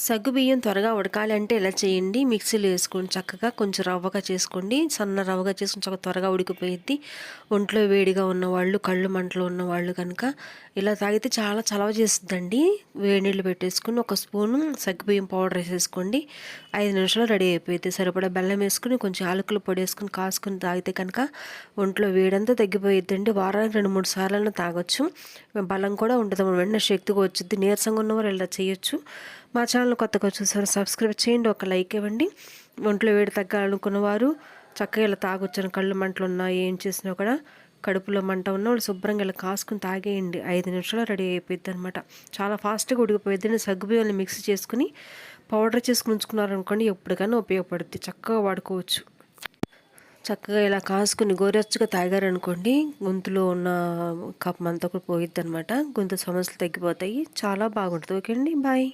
సగ్గుబియ్యం త్వరగా ఉడకాలి అంటే ఇలా చేయండి. మిక్సీలో వేసుకోండి చక్కగా. కొంచెం రవ్వగా చేసుకోండి. సన్న రవ్వగా చేసుకొని చక్కగా త్వరగా ఉడికిపోయిద్ది. ఒంట్లో వేడిగా ఉన్నవాళ్ళు, కళ్ళు మంటలు ఉన్నవాళ్ళు కనుక ఇలా తాగితే చాలా చలవ చేస్తుందండి. వేడి నీళ్ళు పెట్టేసుకుని ఒక స్పూను సగ్గుబియ్యం పౌడర్ వేసేసుకోండి. 5 నిమిషాల్లో రెడీ అయిపోయిద్ది. సరిపడా బెల్లం వేసుకుని కొంచెం యాలకుల పొడి వేసుకుని కాసుకుని తాగితే కనుక ఒంట్లో వేడంతా తగ్గిపోయిద్దండి. వారానికి 2, 3 సార్లైనా తాగొచ్చు. బలం కూడా ఉంటుంది. వెంటనే శక్తిగా వచ్చిద్ది. నీరసంగా ఉన్నవారు ఇలా చేయొచ్చు. మా ఛానల్ కొత్తగా చూసారు సబ్స్క్రైబ్ చేయండి, ఒక లైక్ ఇవ్వండి. ఒంట్లో వేడి తగ్గాలనుకున్న వారు చక్కగా ఇలా తాగొచ్చాను. కళ్ళు మంటలు ఉన్నా ఏం చేసినా కూడా కడుపులో మంట ఉన్న వాళ్ళు శుభ్రంగా ఇలా కాసుకుని తాగేయండి. 5 నిమిషాలు రెడీ అయిపోయింది అనమాట. చాలా ఫాస్ట్గా ఉడికిపోయిద్ది. సగ్గుబియ్యాన్ని మిక్స్ చేసుకుని పౌడర్ చేసుకుని ఉంచుకున్నారనుకోండి ఎప్పటికైనా ఉపయోగపడుద్ది. చక్కగా వాడుకోవచ్చు. చక్కగా ఇలా కాసుకుని గోరెచ్చగా తాగారనుకోండి గొంతులో ఉన్న కఫం అంతా కూడా పోయిద్ది అనమాట. గొంతు సమస్యలు తగ్గిపోతాయి. చాలా బాగుంటుంది. ఓకే అండి, బాయ్.